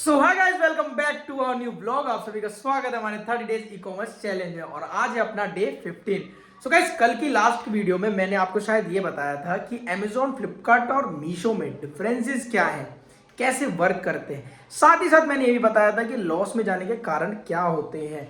So hi guys, welcome back to our new blog. आप सभी का स्वागत है हमारे 30 डेज ई कॉमर्स चैलेंज में और आज है अपना डे 15। सो गाइस, कल की लास्ट वीडियो में मैंने आपको शायद ये बताया था कि Amazon, फ्लिपकार्ट और मीशो में डिफरेंसेस क्या है, कैसे वर्क करते हैं। साथ ही साथ मैंने ये भी बताया था कि लॉस में जाने के कारण क्या होते हैं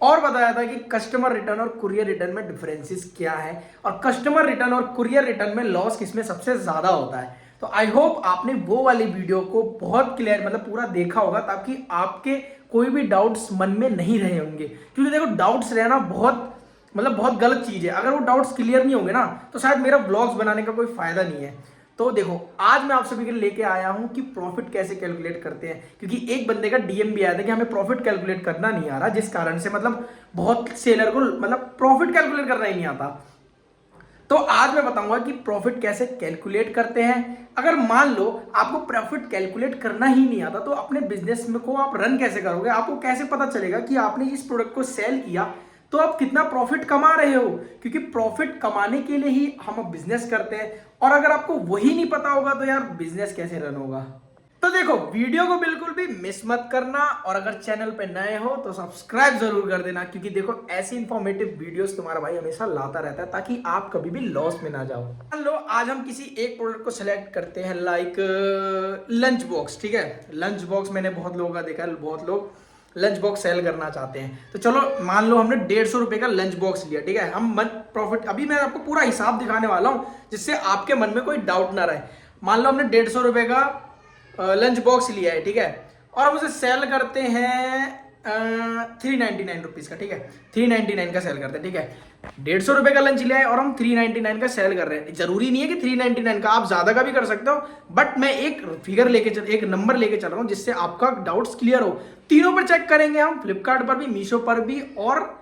और बताया था कि कस्टमर रिटर्न और कुरियर रिटर्न में डिफरेंसेस क्या है और कस्टमर रिटर्न और कुरियर रिटर्न में लॉस किसमें सबसे ज्यादा होता है। तो आई होप आपने वो वाली वीडियो को बहुत क्लियर मतलब पूरा देखा होगा ताकि आपके कोई भी डाउट्स मन में नहीं रहे होंगे, क्योंकि देखो डाउट्स रहना बहुत गलत चीज है। अगर वो डाउट्स क्लियर नहीं होंगे ना तो शायद मेरा ब्लॉग्स बनाने का कोई फायदा नहीं है। तो देखो, आज मैं आप सभी के लिए लेके आया हूं कि प्रॉफिट कैसे कैलकुलेट करते हैं, क्योंकि एक बंदे का डीएम भी आया था कि हमें प्रॉफिट कैलकुलेट करना नहीं आ रहा, जिस कारण से बहुत सेलर को प्रॉफिट कैलकुलेट करना ही नहीं आता। तो आज मैं बताऊंगा कि प्रॉफिट कैसे कैलकुलेट करते हैं। अगर मान लो आपको प्रॉफिट कैलकुलेट करना ही नहीं आता तो अपने बिजनेस में को आप रन कैसे करोगे? आपको कैसे पता चलेगा कि आपने इस प्रोडक्ट को सेल किया तो आप कितना प्रॉफिट कमा रहे हो? क्योंकि प्रॉफिट कमाने के लिए ही हम बिजनेस करते हैं और अगर आपको वही नहीं पता होगा तो यार बिजनेस कैसे रन होगा। तो देखो, वीडियो को बिल्कुल भी मिस मत करना और अगर चैनल पे नए हो तो सब्सक्राइब जरूर कर देना, क्योंकि देखो ऐसी इंफॉर्मेटिव वीडियोस तुम्हारा भाई हमेशा लाता रहता है ताकि आप कभी भी लॉस में ना जाओ। मान लो आज हम किसी एक प्रोडक्ट को सिलेक्ट करते हैं, लाइक लंच बॉक्स। ठीक है, लंच बॉक्स मैंने बहुत लोगों का देखा है, बहुत लोग लंच बॉक्स सेल करना चाहते हैं। तो चलो मान लो हमने 150 रुपए का लंच बॉक्स लिया। ठीक है, हम मन प्रॉफिट अभी मैं आपको पूरा हिसाब दिखाने वाला हूं जिससे आपके मन में कोई डाउट ना रहे। मान लो हमने 150 रुपए का लंच बॉक्स लिया है, ठीक है, और हम उसे सेल करते हैं 399 रुपीज का। ठीक है, 399 का सेल करते हैं। ठीक है, 150 रुपए का लंच लिया है और हम 399 का सेल कर रहे हैं। जरूरी नहीं है कि 399 का, आप ज्यादा का भी कर सकते हो, बट मैं एक फिगर एक नंबर लेके चल रहा हूं जिससे आपका डाउट्स क्लियर हो। तीनों पर चेक करेंगे हम, फ्लिपकार्ट पर भी, मीशो पर भी और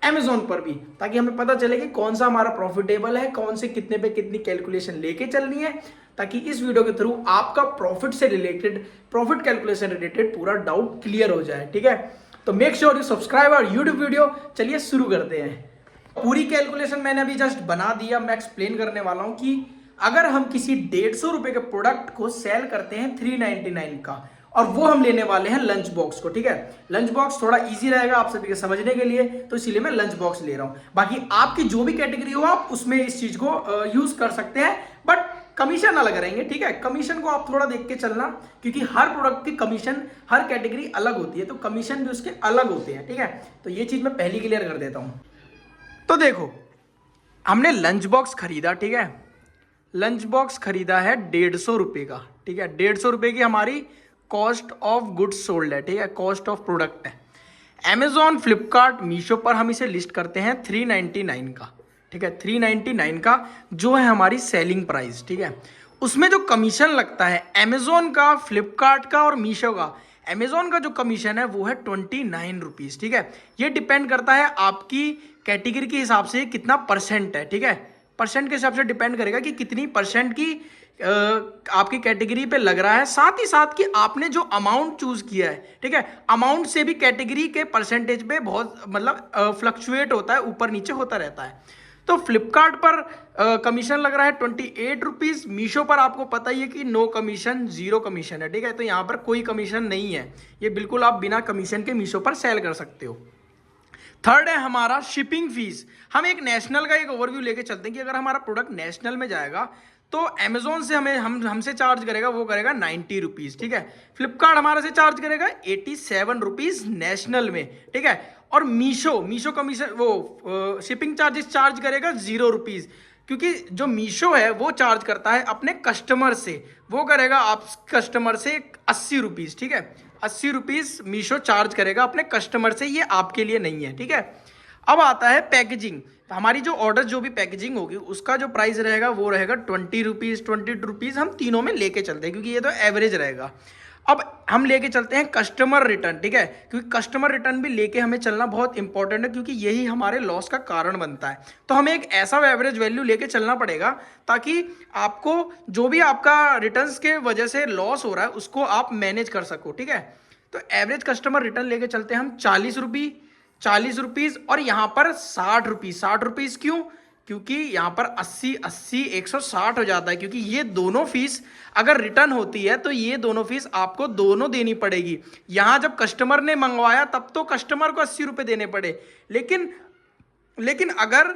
Amazon पर भी, ताकि हमें पता चले कि कौन सा हमारा प्रॉफिटेबल है, कौन से कितने पे कितनी कैलकुलेशन लेके चलनी है, ताकि इस वीडियो के थ्रू आपका प्रॉफिट से रिलेटेड, प्रॉफिट कैलकुलेशन रिलेटेड पूरा डाउट क्लियर हो जाए। ठीक है, तो मेक श्योर यू सब्सक्राइब और यूट्यूब वीडियो। चलिए शुरू करते हैं। पूरी कैलकुलेशन मैंने अभी जस्ट बना दिया, मैं एक्सप्लेन करने वाला हूं कि अगर हम किसी 150 रुपए के प्रोडक्ट को सेल करते हैं 399 का और वो हम लेने वाले हैं लंच बॉक्स को। ठीक है, लंच बॉक्स थोड़ा इजी रहेगा आप सभी के समझने के लिए, तो इसीलिए मैं लंच बॉक्स ले रहा हूं। बाकी आपकी जो भी कैटेगरी हो आप उसमें इस चीज को यूज कर सकते हैं, बट कमीशन अलग रहेंगे। ठीक है, कमीशन को आप थोड़ा देख के चलना, क्योंकि हर प्रोडक्ट की कमीशन, हर कैटेगरी अलग होती है, तो कमीशन भी उसके अलग होते हैं। ठीक है, तो ये चीज मैं पहली क्लियर कर देता हूं। तो देखो, हमने लंच बॉक्स खरीदा। ठीक है, लंच बॉक्स खरीदा है 150 रुपए का। ठीक है, 150 रुपए की हमारी कॉस्ट ऑफ गुड्स सोल्ड है। ठीक है, कॉस्ट ऑफ प्रोडक्ट है। Amazon, फ्लिपकार्ट, मीशो पर हम इसे लिस्ट करते हैं 399 का। ठीक है, 399 का जो है हमारी सेलिंग प्राइस। ठीक है, उसमें जो कमीशन लगता है Amazon का, फ्लिपकार्ट का और मीशो का, Amazon का जो कमीशन है वो है 29 रुपीज। ठीक है, ये डिपेंड करता है आपकी कैटेगरी के हिसाब से कितना परसेंट है। ठीक है, परसेंट के हिसाब से डिपेंड करेगा कि कितनी परसेंट की आपकी कैटेगरी पे लग रहा है, साथ ही साथ कि आपने जो अमाउंट चूज किया है। ठीक है, अमाउंट से भी कैटेगरी के परसेंटेज पे बहुत फ्लक्चुएट होता है, ऊपर नीचे होता रहता है। तो फ्लिपकार्ट पर कमीशन लग रहा है 28 रुपीज। मीशो पर आपको पता ही है कि नो कमीशन, जीरो कमीशन है। ठीक है, तो यहाँ पर कोई कमीशन नहीं है, ये बिल्कुल आप बिना कमीशन के मीशो पर सेल कर सकते हो। थर्ड है हमारा शिपिंग फीस। हम एक नेशनल का एक ओवरव्यू लेके चलते हैं कि अगर हमारा प्रोडक्ट नेशनल में जाएगा तो Amazon से हमसे चार्ज करेगा, वो करेगा 90 रुपीज। ठीक है, फ्लिपकार्ट हमारे से चार्ज करेगा 87 रुपीज नेशनल में। ठीक है, और मीशो कमीशन वो शिपिंग चार्जेस चार्ज करेगा 0 रुपीज, क्योंकि जो मीशो है वो चार्ज करता है अपने कस्टमर से, वो करेगा आप कस्टमर से 80 रुपीज। ठीक है, 80 रुपीज मीशो चार्ज करेगा अपने कस्टमर से, ये आपके लिए नहीं है। ठीक है, अब आता है पैकेजिंग। हमारी जो ऑर्डर, जो भी पैकेजिंग होगी उसका जो प्राइस रहेगा वो रहेगा 20 रुपीज, 22 रुपीज। हम तीनों में लेके चलते हैं क्योंकि ये तो एवरेज रहेगा। अब हम लेके चलते हैं कस्टमर रिटर्न। ठीक है, क्योंकि कस्टमर रिटर्न भी लेके हमें चलना बहुत इंपॉर्टेंट है, क्योंकि यही हमारे लॉस का कारण बनता है। तो हमें एक ऐसा एवरेज वैल्यू लेके चलना पड़ेगा ताकि आपको जो भी आपका रिटर्न्स के वजह से लॉस हो रहा है उसको आप मैनेज कर सको। ठीक है, तो एवरेज कस्टमर रिटर्न लेके चलते हैं हम 40 रुपीज और यहाँ पर 60 रुपीज। 60 रुपीज क्यों? क्योंकि यहाँ पर 80 80 160 हो जाता है, क्योंकि ये दोनों फीस अगर रिटर्न होती है तो ये दोनों फीस आपको दोनों देनी पड़ेगी। यहाँ जब कस्टमर ने मंगवाया तब तो कस्टमर को 80 रुपये देने पड़े, लेकिन लेकिन अगर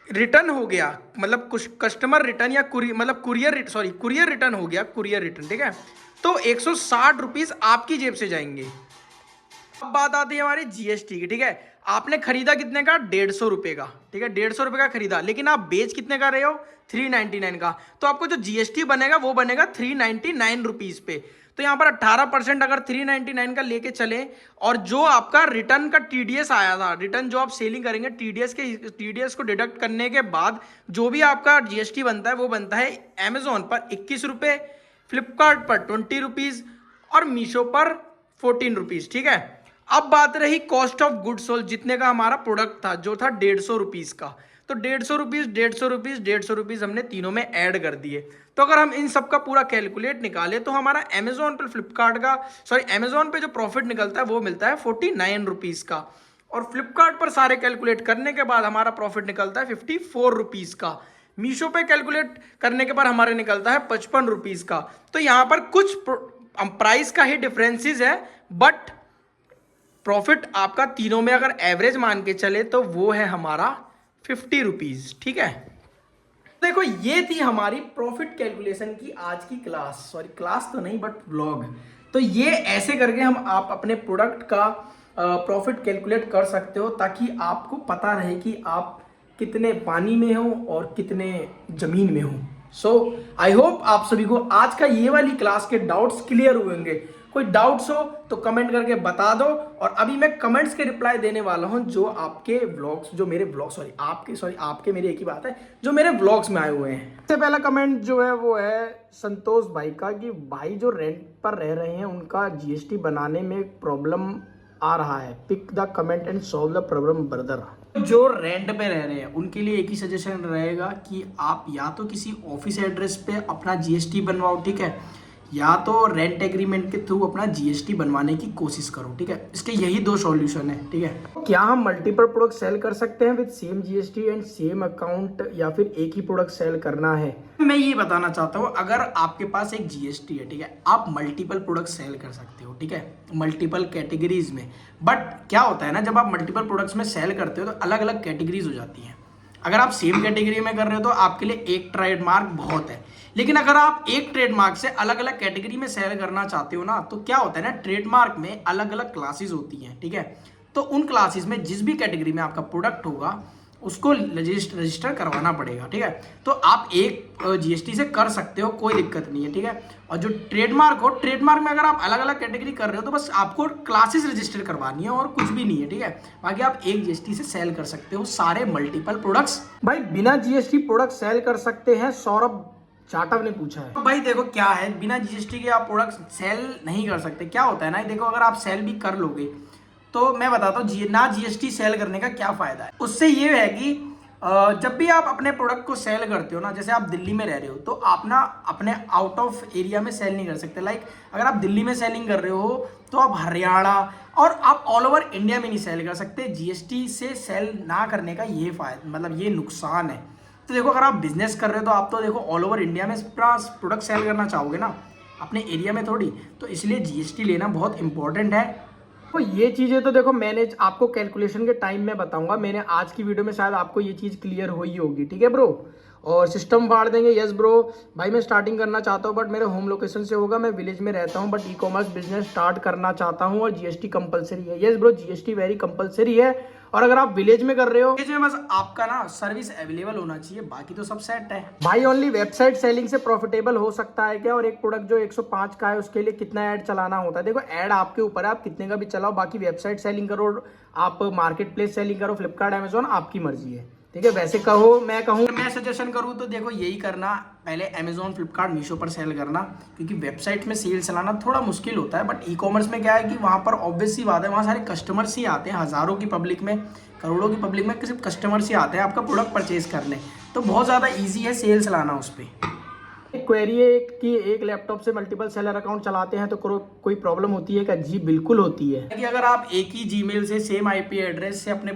रिटर्न हो गया, मतलब कुछ कस्टमर रिटर्न या कुरियर रिटर्न हो गया, कुरियर रिटर्न, ठीक है, तो 160 रुपीज आपकी जेब से जाएंगे। अब बात आती है हमारी जीएसटी की, ठीक है। आपने खरीदा कितने का? 150 रुपए का, ठीक है, 150 रुपए का खरीदा, लेकिन आप बेच कितने का रहे हो? 399 का। तो आपको जो जीएसटी बनेगा वो बनेगा 399 रुपीज पे। तो यहाँ पर 18% अगर 399 का लेके चले, और जो आपका रिटर्न का टीडीएस आया था, रिटर्न जो आप सेलिंग करेंगे, टीडीएस को डिडक्ट करने के बाद जो भी आपका जीएसटी बनता है वो बनता है अमेजोन पर 21 रुपये, फ्लिपकार्ट पर 20 रुपीज और मीशो पर 14 रुपीज, ठीक है। अब बात रही कॉस्ट ऑफ गुड्स सोल्ड, जितने का हमारा प्रोडक्ट था, जो था 150 रुपीज का, तो 150 रुपीज 150 रुपीज 150 रुपीज हमने तीनों में ऐड कर दिए। तो अगर हम इन सब का पूरा कैलकुलेट निकाले तो हमारा अमेजोन पर अमेजोन पे जो प्रॉफिट निकलता है वो मिलता है 49 रुपीज का, और फ्लिपकार्ट पर सारे कैलकुलेट करने के बाद हमारा प्रॉफिट निकलता है 54 रुपीज का। मीशो पे कैलकुलेट करने के बाद हमारे निकलता है 55 रुपीज का। तो यहाँ पर कुछ प्राइस का ही डिफरेंसेस है, बट प्रॉफिट आपका तीनों में अगर एवरेज मान के चले तो वो है हमारा 50 रुपीज, ठीक है। देखो ये थी हमारी प्रॉफिट कैलकुलेशन की आज की क्लास, क्लास तो नहीं बट व्लॉग। तो ये ऐसे करके आप अपने प्रोडक्ट का प्रॉफिट कैलकुलेट कर सकते हो, ताकि आपको पता रहे कि आप कितने पानी में हो और कितने जमीन में हो। सो आई होप आप सभी को आज का ये वाली क्लास के डाउट्स क्लियर हुए होंगे। कोई डाउट्स हो तो कमेंट करके बता दो, और अभी मैं कमेंट्स के रिप्लाई देने वाला हूं जो आपके व्लॉग्स, जो मेरे व्लॉग्स आपके मेरे एक ही बात है, जो मेरे व्लॉग्स में आए हुए हैं। सबसे पहला कमेंट जो है वो है संतोष भाई का, कि भाई जो रेंट पर रह रहे हैं उनका जीएसटी बनाने में प्रॉब्लम आ रहा है, pick the comment and solve the problem brother. जो रेंट पे रह रहे हैं उनके लिए एक ही सजेशन रहेगा कि आप या तो किसी ऑफिस एड्रेस पे अपना जीएसटी बनवाओ, ठीक है, या तो रेंट एग्रीमेंट के थ्रू अपना जीएसटी बनवाने की कोशिश करो, ठीक है। इसके यही दो सॉल्यूशन है, ठीक है। क्या हम मल्टीपल प्रोडक्ट सेल कर सकते हैं with same GST and same account, या फिर एक ही प्रोडक्ट सेल करना है? मैं ये बताना चाहता हूँ, अगर आपके पास एक जीएसटी है, ठीक है, आप मल्टीपल प्रोडक्ट सेल कर सकते हो, ठीक है, मल्टीपल कैटेगरीज में। बट क्या होता है ना, जब आप मल्टीपल प्रोडक्ट्स में सेल करते हो तो अलग अलग कैटेगरीज हो जाती हैं। अगर आप सेम कैटेगरी में कर रहे हो तो आपके लिए एक ट्रेडमार्क बहुत है, लेकिन अगर आप एक ट्रेडमार्क से अलग अलग कैटेगरी में सेल करना चाहते हो ना, तो क्या होता है ना, ट्रेडमार्क में अलग अलग क्लासेस होती हैं, ठीक है। तो उन क्लासेस में जिस भी कैटेगरी में आपका प्रोडक्ट होगा उसको रजिस्टर करवाना पड़ेगा, ठीक है। तो आप एक जीएसटी से कर सकते हो, कोई दिक्कत नहीं है, ठीक है। और जो ट्रेडमार्क में अगर आप अलग अलग कैटेगरी कर रहे हो तो बस आपको क्लासेस रजिस्टर करवानी है और कुछ भी नहीं है, ठीक है। बाकी आप एक जीएसटी से सेल कर सकते हो सारे मल्टीपल प्रोडक्ट्स। भाई बिना जीएसटी प्रोडक्ट सेल कर सकते हैं, सौरभ जाटव ने पूछा है। तो भाई देखो क्या है, बिना जीएसटी के आप प्रोडक्ट सेल नहीं कर सकते। क्या होता है ना, देखो अगर आप सेल भी कर लोगे तो मैं बताता हूँ ना जीएसटी सेल करने का क्या फायदा है। उससे ये है कि जब भी आप अपने प्रोडक्ट को सेल करते हो ना, जैसे आप दिल्ली में रह रहे हो तो आप ना अपने आउट ऑफ एरिया में सेल नहीं कर सकते। लाइक अगर आप दिल्ली में सेलिंग कर रहे हो तो आप हरियाणा और आप ऑल ओवर इंडिया में नहीं सेल कर सकते। जीएसटी से सेल ना करने का ये फायदा, मतलब ये नुकसान है। तो देखो अगर आप बिजनेस कर रहे हो तो आप तो देखो ऑल ओवर इंडिया में प्रोडक्ट सेल करना चाहोगे ना, अपने एरिया में थोड़ी। तो इसलिए जीएसटी लेना बहुत इंपॉर्टेंट है। तो ये चीज़ें तो देखो मैंने आपको कैलकुलेशन के टाइम में बताऊंगा। मैंने आज की वीडियो में शायद आपको ये चीज़ क्लियर हुई होगी, ठीक है ब्रो। और सिस्टम फाड़ देंगे, यस ब्रो। भाई मैं स्टार्टिंग करना चाहता हूँ बट मेरे होम लोकेशन से होगा, मैं विलेज में रहता हूँ but e commerce business start करना चाहता हूँ और जीएसटी कंपलसरी है। Yes bro, GST very compulsory है। और अगर आप विलेज में कर रहे हो, विलेज में बस आपका ना सर्विस अवेलेबल होना चाहिए, बाकी तो सब सेट है। भाई ओनली वेबसाइट सेलिंग से प्रॉफिटेबल हो सकता है क्या? और एक प्रोडक्ट जो 105 का है उसके लिए कितना ऐड चलाना होता है? देखो ऐड आपके ऊपर है, आप कितने का भी चलाओ। बाकी वेबसाइट सेलिंग करो, आप मार्केट प्लेस सेलिंग करो, फ्लिपकार्ट अमेजोन, आपकी मर्जी है, ठीक है। वैसे कहो मैं सजेशन करूँ तो देखो यही करना, पहले अमेजोन, फ्लिपकार्ट, मीशो पर सेल करना, क्योंकि वेबसाइट में सेल चलाना थोड़ा मुश्किल होता है। बट ई कॉमर्स में क्या है कि वहाँ पर ऑब्वियस सी बात है, वहाँ सारे कस्टमर्स ही आते हैं, हज़ारों की पब्लिक में, करोड़ों की पब्लिक में सिर्फ कस्टमर्स ही आते हैं आपका प्रोडक्ट परचेज करने। तो बहुत ज़्यादा ईजी है सेल चलाना उस पर। क्वेरी है कि एक लैपटॉप से मल्टीपल सेलर अकाउंट चलाते हैं तो कोई प्रॉब्लम होती है क्या? जी बिल्कुल होती है कि अगर आप एक ही जीमेल से सेम आईपी एड्रेस से अपने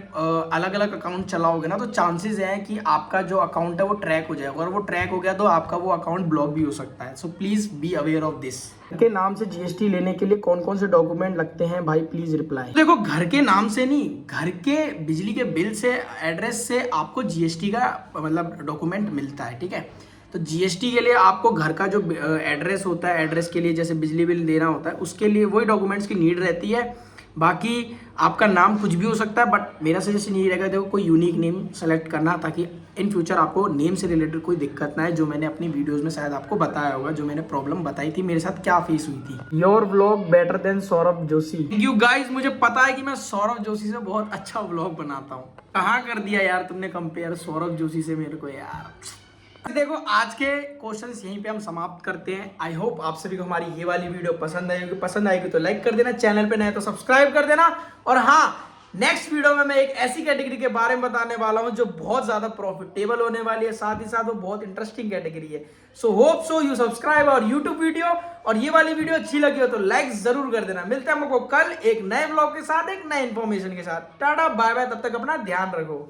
अलग अलग अकाउंट चलाओगे ना तो चांसेस हैं कि आपका जो अकाउंट है वो ट्रैक हो जाएगा, और वो ट्रैक हो गया तो आपका वो अकाउंट ब्लॉक भी हो सकता है। So please be aware of this. के नाम से जीएसटी लेने के लिए कौन कौन से डॉक्यूमेंट लगते हैं भाई, प्लीज रिप्लाई। देखो घर के नाम से नहीं, घर के बिजली के बिल से, एड्रेस से आपको जीएसटी का मतलब डॉक्यूमेंट मिलता है, ठीक है। तो जीएसटी के लिए आपको घर का जो एड्रेस होता है, एड्रेस के लिए जैसे बिजली बिल देना होता है उसके लिए वही डॉक्यूमेंट्स की नीड रहती है। बाकी आपका नाम कुछ भी हो सकता है, बट मेरा सजेशन यही रहेगा देखो कोई यूनिक नेम सेलेक्ट करना, ताकि इन फ्यूचर आपको नेम से रिलेटेड कोई दिक्कत ना है, जो मैंने अपनी वीडियोस में शायद आपको बताया होगा, जो मैंने प्रॉब्लम बताई थी मेरे साथ क्या फेस हुई थी। Your vlog better than Saurabh Joshi. Thank you guys, मुझे पता है कि मैं सौरभ जोशी से बहुत अच्छा व्लॉग बनाता हूँ। कहाँ कर दिया यार तुमने कंपेयर सौरभ जोशी से मेरे को यार। देखो आज के क्वेश्चंस यहीं पे हम समाप्त करते हैं। आई होप आप सभी को हमारी ये वाली वीडियो पसंद आएगी तो लाइक कर देना, चैनल पे नए तो सब्सक्राइब कर देना। और हाँ, नेक्स्ट वीडियो में मैं एक ऐसी कैटेगरी के बारे में बताने वाला हूं जो बहुत ज्यादा प्रॉफिटेबल होने वाली है, साथ ही साथ वो बहुत इंटरेस्टिंग कैटेगरी है। So hope so you subscribe और यूट्यूब वीडियो, और ये वाली वीडियो अच्छी लगी हो तो लाइक जरूर कर देना। मिलते हैं हमको कल एक नए ब्लॉग के साथ, एक नए इन्फॉर्मेशन के साथ। टाटा बाय बाय, तब तक अपना ध्यान रखो।